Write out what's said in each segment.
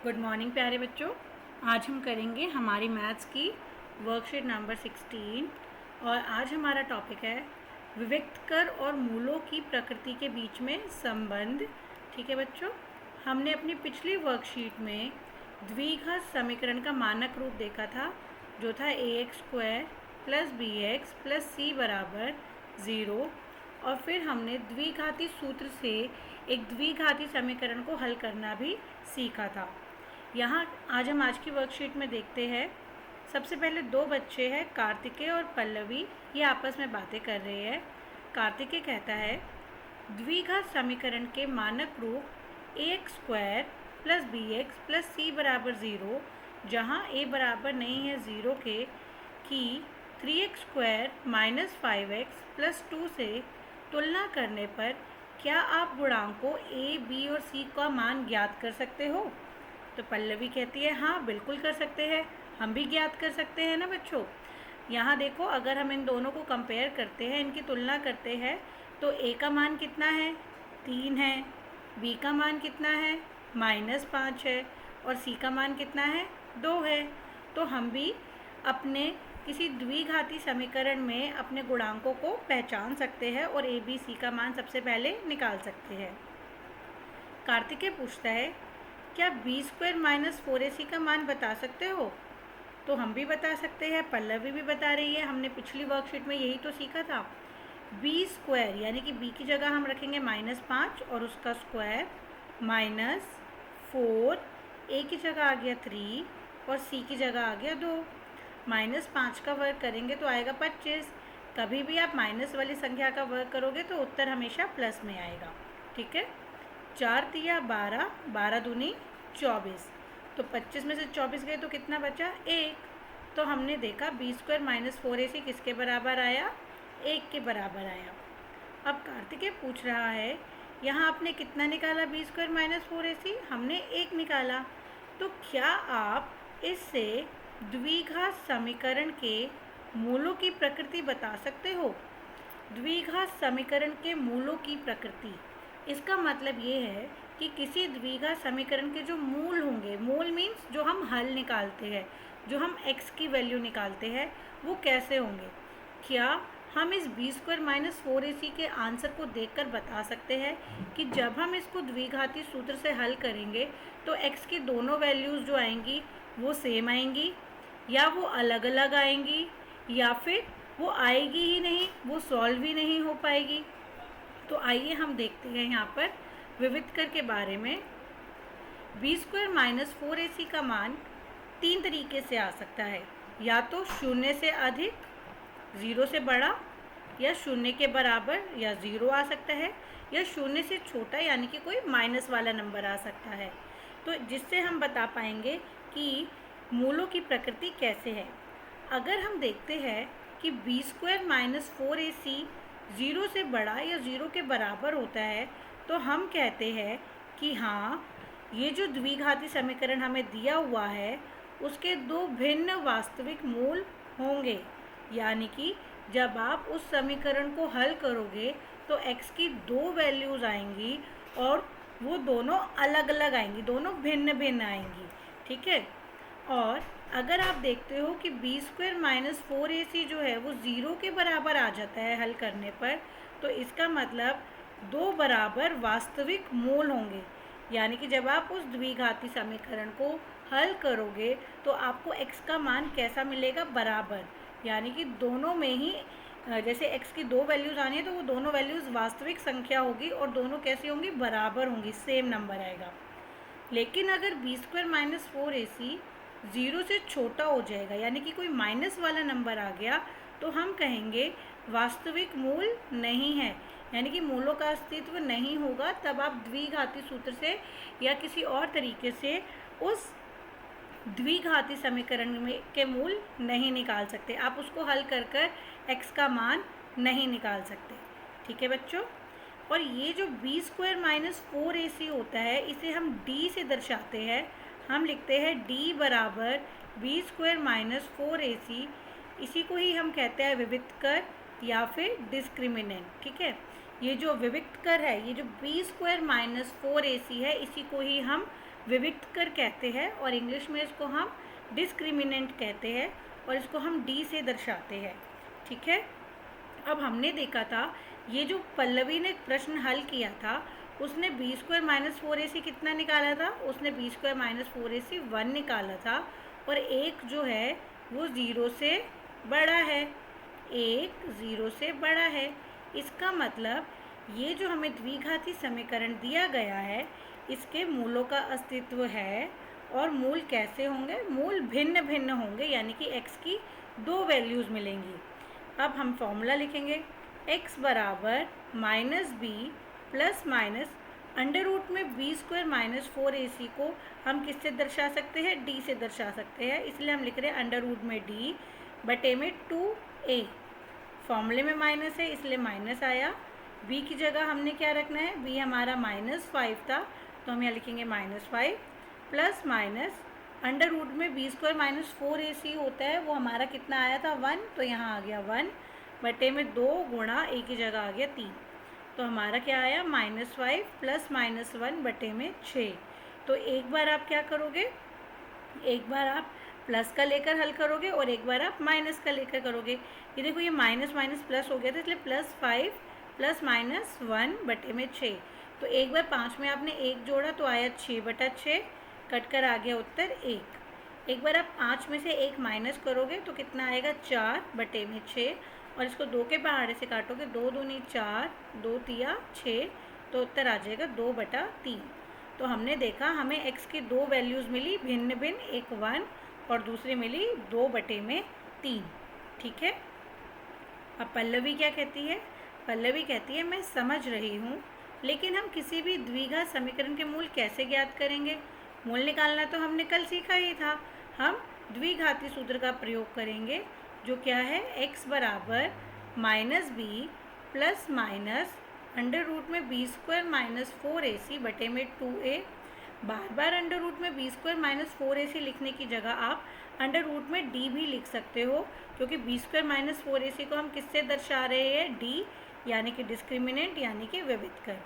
Good morning प्यारे बच्चों। आज हम करेंगे हमारी मैथ्स की वर्कशीट नंबर 16 और आज हमारा टॉपिक है विविक्त कर और मूलों की प्रकृति के बीच में संबंध। ठीक है बच्चों, हमने अपनी पिछली वर्कशीट में द्विघात समीकरण का मानक रूप देखा था जो था ax² plus bx plus c बराबर 0 और फिर हमने द्विघाती सूत्र से एक द्विघाती समीकरण को हल करना भी सीखा था। यहाँ आज की वर्कशीट में देखते हैं। सबसे पहले दो बच्चे हैं, कार्तिकेय और पल्लवी, ये आपस में बातें कर रहे हैं। कार्तिकेय कहता है द्विघात समीकरण के मानक रूप ax² plus bx plus c बराबर 0 जहाँ a बराबर नहीं है 0 के की 3x² माइनस 5x प्लस 2 से तुलना करने पर क्या आप गुणांकों a, b और c का मान ज्ञात कर सकते हो? तो पल्लवी कहती है हाँ बिल्कुल कर सकते हैं, हम भी ज्ञात कर सकते हैं ना बच्चों। यहाँ देखो, अगर हम इन दोनों को कंपेयर करते हैं, इनकी तुलना करते हैं तो a का मान कितना है 3 है, b का मान कितना है -5 है और c का मान कितना है 2 है। तो हम भी अपने किसी द्विघाती समीकरण में अपने गुणांकों को पहचान सकते हैं और a, b, c का मान सबसे पहले निकाल सकते हैं। कार्तिकेय पूछता है क्या b² माइनस 4ac का मान बता सकते हो? तो हम भी बता सकते हैं, पल्लवी भी बता रही है, हमने पिछली वर्कशीट में यही तो सीखा था। b² यानी कि b की जगह हम रखेंगे -5 और उसका स्क्वायर -4, a की जगह आ गया 3 और c की जगह आ गया 2। -5 का वर्ग करेंगे तो आएगा 25। कभी भी आप माइनस वाली संख्या का वर्ग करोगे तो उत्तर हमेशा प्लस में आएगा। ठीक है, 4 तिया 12, 12 दूनी 24, तो 25 में से 24 गए तो कितना बचा 1। तो हमने देखा b² माइनस 4ac किसके बराबर आया 1 के बराबर आया। अब कार्तिकेय पूछ रहा है यहाँ आपने कितना निकाला b² माइनस 4ac? हमने 1 निकाला। तो क्या आप इससे द्विघात समीकरण के मूलों की प्रकृति बता सकते हो? द्विघात समीकरण के मूलों की प्रकृति, इसका मतलब ये है कि किसी द्विघात समीकरण के जो मूल होंगे, मूल मीन्स जो हम हल निकालते हैं, जो हम x की वैल्यू निकालते हैं, वो कैसे होंगे। क्या हम इस b² माइनस 4ac के आंसर को देखकर बता सकते हैं कि जब हम इसको द्विघाती सूत्र से हल करेंगे तो x की दोनों वैल्यूज़ जो आएंगी वो सेम आएंगी या वो अलग अलग आएंगी या फिर वो आएगी ही नहीं, वो सॉल्व ही नहीं हो पाएगी। तो आइए हम देखते हैं यहाँ पर विविध कर के बारे में। b² माइनस 4ac का मान 3 तरीके से आ सकता है, या तो 0 से अधिक, 0 से बड़ा, या 0 के बराबर या 0 आ सकता है, या 0 से छोटा यानी कि कोई माइनस वाला नंबर आ सकता है। तो जिससे हम बता पाएंगे कि मूलों की प्रकृति कैसे है। अगर हम देखते हैं कि b² माइनस 4ac 0 से बड़ा या 0 के बराबर होता है तो हम कहते हैं कि हाँ, ये जो द्विघाती समीकरण हमें दिया हुआ है उसके दो भिन्न वास्तविक मूल होंगे। यानी कि जब आप उस समीकरण को हल करोगे तो x की दो वैल्यूज़ आएंगी और वो दोनों अलग अलग आएंगी, दोनों भिन्न भिन्न आएंगी। ठीक है, और अगर आप देखते हो कि b² माइनस 4ac जो है वो 0 के बराबर आ जाता है हल करने पर, तो इसका मतलब दो बराबर वास्तविक मूल होंगे। यानी कि जब आप उस द्विघाती समीकरण को हल करोगे तो आपको x का मान कैसा मिलेगा, बराबर। यानी कि दोनों में ही जैसे x की दो वैल्यूज़ आनी है तो वो दोनों वैल्यूज़ वास्तविक संख्या होगी और दोनों कैसी होंगी, बराबर होंगी, सेम नंबर आएगा। लेकिन अगर b² माइनस 4ac 0 से छोटा हो जाएगा यानी कि कोई माइनस वाला नंबर आ गया तो हम कहेंगे वास्तविक मूल नहीं है, यानी कि मूलों का अस्तित्व नहीं होगा। तब आप द्विघाती सूत्र से या किसी और तरीके से उस द्विघाती समीकरण में के मूल नहीं निकाल सकते, आप उसको हल कर कर x का मान नहीं निकाल सकते। ठीक है बच्चों, और ये जो b² माइनस 4ac होता है इसे हम d से दर्शाते हैं। हम लिखते हैं d बराबर b² माइनस 4ac, इसी को ही हम कहते हैं विविक्त कर या फिर डिस्क्रिमिनेंट। ठीक है, ये जो विविक्त कर है, ये जो b² माइनस 4ac है, इसी को ही हम विविक्त कर कहते हैं और इंग्लिश में इसको हम डिस्क्रिमिनेंट कहते हैं और इसको हम डी से दर्शाते हैं। ठीक है, अब हमने देखा था ये जो पल्लवी ने प्रश्न हल किया था उसने बी स्क्वायर माइनस 4ac कितना निकाला था, उसने बी स्क्वायर माइनस 4ac 1 निकाला था और एक जो है वो 0 से बड़ा है, एक 0 से बड़ा है। इसका मतलब ये जो हमें द्विघाती समीकरण दिया गया है इसके मूलों का अस्तित्व है और मूल कैसे होंगे, मूल भिन्न भिन्न होंगे, यानी कि x की 2 वैल्यूज़ मिलेंगी। अब हम फॉर्मूला लिखेंगे, x बराबर minus b plus minus under root में बी स्क्वायर माइनस 4ac को हम किससे दर्शा सकते हैं, d से दर्शा सकते हैं, इसलिए हम लिख रहे हैं अंडर रूट में d बटे में 2a। फॉर्मूले में माइनस है इसलिए माइनस आया। b की जगह हमने क्या रखना है, b हमारा -5 था तो हम यहाँ लिखेंगे -5 प्लस माइनस अंडर रूट में बी स्क्वायर माइनस 4ac होता है, वो हमारा कितना आया था 1, तो यहाँ आ गया 1 बटे में 2 गुणा a की जगह आ गया 3, तो हमारा क्या आया -5 प्लस -1 बटे में 6। तो एक बार आप क्या करोगे, एक बार आप प्लस का लेकर हल करोगे और एक बार आप माइनस का लेकर करोगे। ये देखो ये माइनस माइनस प्लस हो गया था इसलिए +5 प्लस -1 बटे में 6। तो एक बार 5 में आपने 1 जोड़ा तो आया 6/6, कट कर आ गया उत्तर 1। एक बार आप 5 में से 1 माइनस करोगे तो कितना आएगा 4 बटे में 6 और इसको 2 के पहाड़े से काटोगे, 2 दूनी 4, 2 तिया 6, तो उत्तर आ जाएगा 2/3। तो हमने देखा हमें x की 2 वैल्यूज़ मिली भिन्न भिन्न, एक 1 और दूसरी मिली 2/3। ठीक है, अब पल्लवी क्या कहती है, पल्लवी कहती है मैं समझ रही हूँ लेकिन हम किसी भी द्विघात समीकरण के मूल कैसे ज्ञात करेंगे। मूल निकालना तो हमने कल सीखा ही था, हम द्विघाती सूत्र का प्रयोग करेंगे जो क्या है, x बराबर minus b plus minus under root में बी स्क्वायर माइनस 4ac बटे में 2a। बार बार अंडर रूट में बी स्क्वायर माइनस 4ac लिखने की जगह आप अंडर रूट में d भी लिख सकते हो, क्योंकि बी स्क्वायर माइनस 4ac को हम किससे दर्शा रहे हैं, d, यानी कि डिस्क्रिमिनेंट यानी कि विविध कर।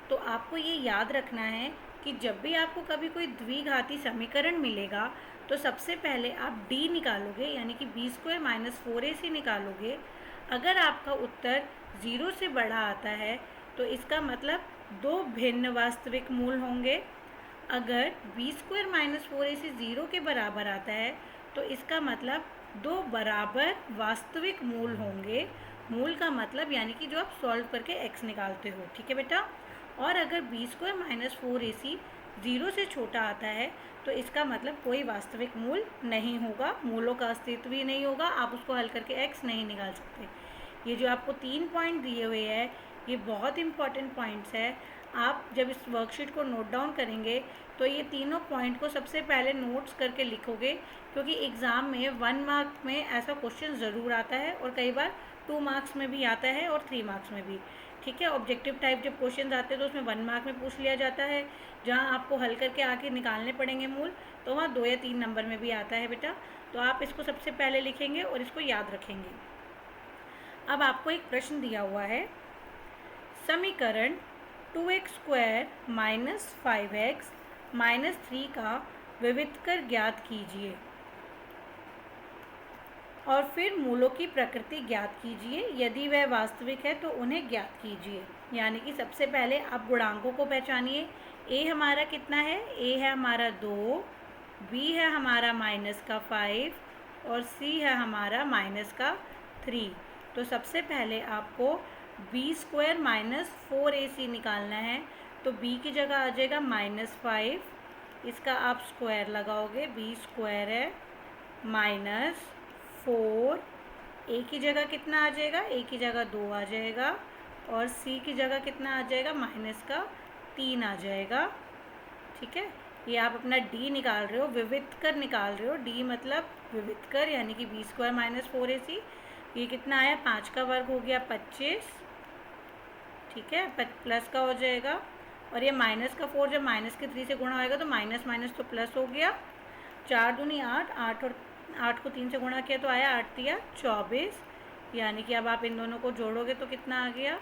तो आपको ये याद रखना है कि जब भी आपको कभी कोई द्विघाती समीकरण मिलेगा तो सबसे पहले आप d निकालोगे, यानी कि बी स्क्वायर माइनस 4ac निकालोगे। अगर आपका उत्तर 0 से बड़ा आता है तो इसका मतलब 2 भिन्न वास्तविक मूल होंगे। अगर बी स्क्वायर माइनस 4ac 0 के बराबर आता है तो इसका मतलब 2 बराबर वास्तविक मूल होंगे। मूल का मतलब यानी कि जो आप सॉल्व करके x निकालते हो। ठीक है बेटा, और अगर बी स्क्वायर माइनस 4ac 0 से छोटा आता है तो इसका मतलब कोई वास्तविक मूल नहीं होगा, मूलों का अस्तित्व ही नहीं होगा, आप उसको हल करके x नहीं निकाल सकते। ये जो आपको 3 पॉइंट दिए हुए हैं ये बहुत इंपॉर्टेंट पॉइंट्स है। आप जब इस वर्कशीट को नोट डाउन करेंगे तो ये तीनों पॉइंट को सबसे पहले नोट्स करके लिखोगे, क्योंकि एग्ज़ाम में 1 मार्क में ऐसा क्वेश्चन ज़रूर आता है और कई बार 2 मार्क्स में भी आता है और 3 मार्क्स में भी। ठीक है, ऑब्जेक्टिव टाइप जब क्वेश्चन आते हैं तो उसमें 1 मार्क में पूछ लिया जाता है, जहाँ आपको हल करके आके निकालने पड़ेंगे मूल, तो वहाँ 2 या 3 नंबर में भी आता है बेटा। तो आप इसको सबसे पहले लिखेंगे और इसको याद रखेंगे। अब आपको एक प्रश्न दिया हुआ है, समीकरण 2x² माइनस 5x माइनस 3 का विविध कर ज्ञात कीजिए और फिर मूलों की प्रकृति ज्ञात कीजिए, यदि वह वास्तविक है तो उन्हें ज्ञात कीजिए। यानी कि सबसे पहले आप गुणांकों को पहचानिए। a हमारा कितना है, a है हमारा 2, b है हमारा -5 और c है हमारा -3। तो सबसे पहले आपको बी स्क्वायर माइनस 4ac निकालना है, तो b की जगह आ जाएगा -5, इसका आप स्क्वायर लगाओगे, b स्क्वायर है -4, a की जगह कितना आ जाएगा, a की जगह 2 आ जाएगा और c की जगह कितना आ जाएगा, -3 आ जाएगा। ठीक है, ये आप अपना d निकाल रहे हो, विविध कर निकाल रहे हो, d मतलब विविध कर यानी कि बी स्क्वायर माइनस 4ac। ये कितना आया, 5 का वर्ग हो गया 25। ठीक है, प्लस का हो जाएगा और ये माइनस का 4 जब माइनस के 3 से गुणा होएगा तो माइनस माइनस तो प्लस हो गया। 4 दूनी 8, 8 और 8 को 3 से गुणा किया तो आया 8 तिया 24, यानी कि अब आप इन दोनों को जोड़ोगे तो कितना आ गया,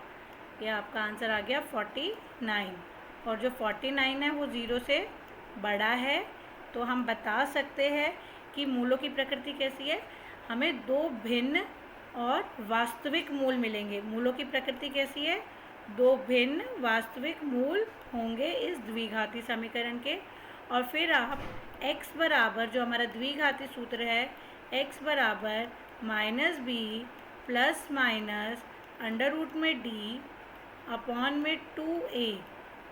ये आपका आंसर आ गया 49। और जो 49 है वो 0 से बड़ा है तो हम बता सकते हैं कि मूलों की प्रकृति कैसी है। हमें दो भिन्न और वास्तविक मूल मिलेंगे। मूलों की प्रकृति कैसी है? दो भिन्न वास्तविक मूल होंगे इस द्विघाती समीकरण के। और फिर आप x बराबर, जो हमारा द्विघाती सूत्र है, x बराबर -b plus minus under root में d अपॉन में 2a,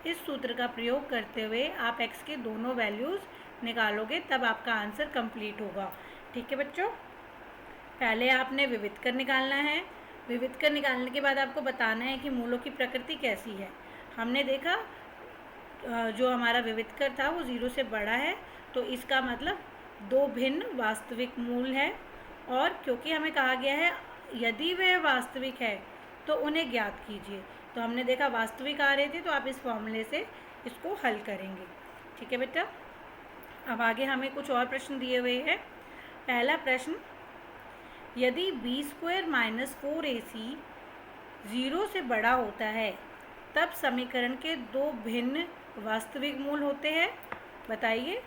इस सूत्र का प्रयोग करते हुए आप x के दोनों वैल्यूज़ निकालोगे, तब आपका आंसर कंप्लीट होगा। ठीक है बच्चों, पहले आपने विवितकर निकालना है। विवितकर निकालने के बाद आपको बताना है कि मूलों की प्रकृति कैसी है। हमने देखा जो हमारा विवितकर था वो 0 से बड़ा है, तो इसका मतलब दो भिन्न वास्तविक मूल है। और क्योंकि हमें कहा गया है यदि वह वास्तविक है तो उन्हें ज्ञात कीजिए, तो हमने देखा वास्तविक आ रहे थे, तो आप इस फॉर्मूले से इसको हल करेंगे। ठीक है बेटा, अब आगे हमें कुछ और प्रश्न दिए हुए हैं। पहला प्रश्न, यदि b² - 4ac 0 से बड़ा होता है तब समीकरण के दो भिन्न वास्तविक मूल होते हैं। बताइए,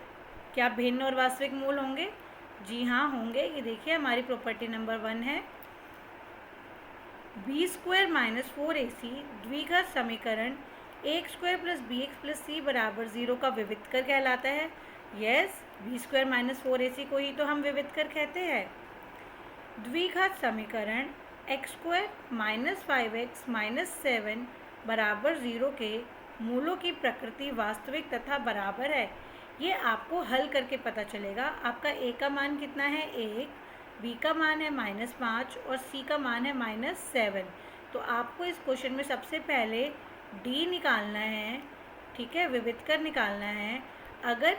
क्या भिन्न और वास्तविक मूल होंगे? जी हाँ, होंगे। ये देखिए हमारी प्रॉपर्टी नंबर 1 है। b² - 4ac द्विघात समीकरण a² + bx + c बराबर 0 का विवितकर कहलाता है। यस, b² - 4ac को ही तो हम विवितकर कहते हैं। द्विघात समीकरण x² - 5x - 7 बराबर 0 के मूलों की प्रकृति वास्तविक तथा बराबर है। ये आपको हल करके पता चलेगा। आपका a का मान कितना है? 1, b का मान है -5 और c का मान है -7। तो आपको इस क्वेश्चन में सबसे पहले d निकालना है। ठीक है, विवितकर निकालना है। अगर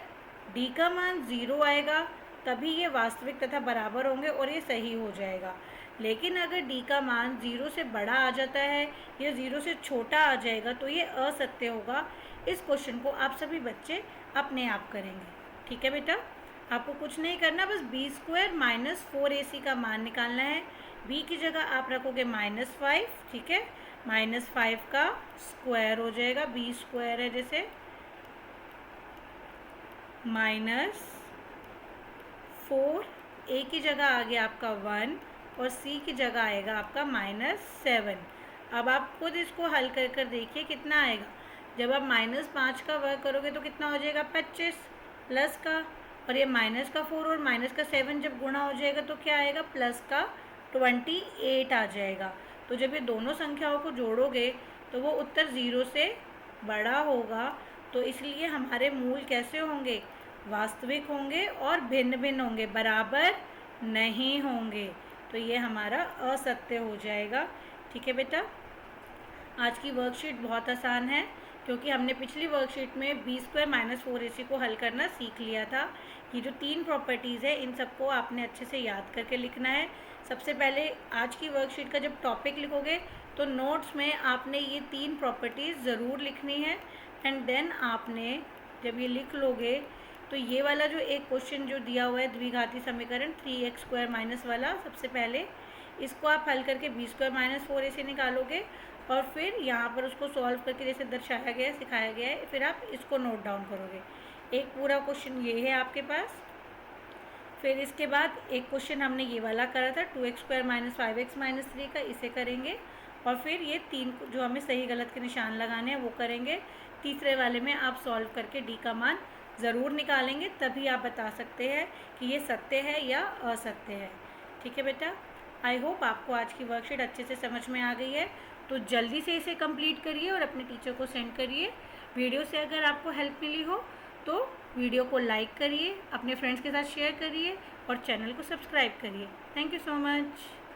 d का मान 0 आएगा तभी ये वास्तविक तथा बराबर होंगे और ये सही हो जाएगा। लेकिन अगर d का मान 0 से बड़ा आ जाता है या 0 से छोटा आ जाएगा तो ये असत्य होगा। इस क्वेश्चन को आप सभी बच्चे अपने आप करेंगे। ठीक है बेटा, आपको कुछ नहीं करना, बस b² - 4ac का मान निकालना है। b की जगह आप रखोगे -5। ठीक है, -5 का स्क्वायर हो जाएगा, b² है जैसे, -4, a की जगह आ गया आपका 1 और c की जगह आएगा आपका -7। अब आप खुद इसको हल कर कर देखिए कितना आएगा। जब आप -5 का वर्ग करोगे तो कितना हो जाएगा? 25 प्लस का, और ये माइनस का 4 और माइनस का 7 जब गुणा हो जाएगा तो क्या आएगा? प्लस का 28 आ जाएगा। तो जब ये दोनों संख्याओं को जोड़ोगे तो वो उत्तर 0 से बड़ा होगा। तो इसलिए हमारे मूल कैसे होंगे? वास्तविक होंगे और भिन्न भिन्न होंगे, बराबर नहीं होंगे। तो ये हमारा असत्य हो जाएगा। ठीक है बेटा, आज की वर्कशीट बहुत आसान है क्योंकि हमने पिछली वर्कशीट में b² - 4ac को हल करना सीख लिया था। ये जो 3 प्रॉपर्टीज़ है इन सबको आपने अच्छे से याद करके लिखना है। सबसे पहले आज की वर्कशीट का जब टॉपिक लिखोगे तो नोट्स में आपने ये 3 प्रॉपर्टीज़ ज़रूर लिखनी है। एंड देन आपने जब ये लिख लोगे तो ये वाला जो एक क्वेश्चन जो दिया हुआ है द्विघाती समीकरण 3x² - वाला, सबसे पहले इसको आप हल करके b² - 4ac निकालोगे और फिर यहाँ पर उसको सॉल्व करके जैसे दर्शाया गया है, सिखाया गया है, फिर आप इसको नोट डाउन करोगे। एक पूरा क्वेश्चन ये है आपके पास। फिर इसके बाद एक क्वेश्चन हमने ये वाला करा था 2x² - 5x - 3 का, इसे करेंगे। और फिर ये 3 जो हमें सही गलत के निशान लगाने हैं वो करेंगे। तीसरे वाले में आप सॉल्व करके d का मान ज़रूर निकालेंगे, तभी आप बता सकते हैं कि ये सत्य है या असत्य है। ठीक है बेटा, आई होप आपको आज की वर्कशीट अच्छे से समझ में आ गई है। तो जल्दी से इसे कंप्लीट करिए और अपने टीचर को सेंड करिए। वीडियो से अगर आपको हेल्प मिली हो तो वीडियो को लाइक करिए, अपने फ्रेंड्स के साथ शेयर करिए और चैनल को सब्सक्राइब करिए। Thank you so much.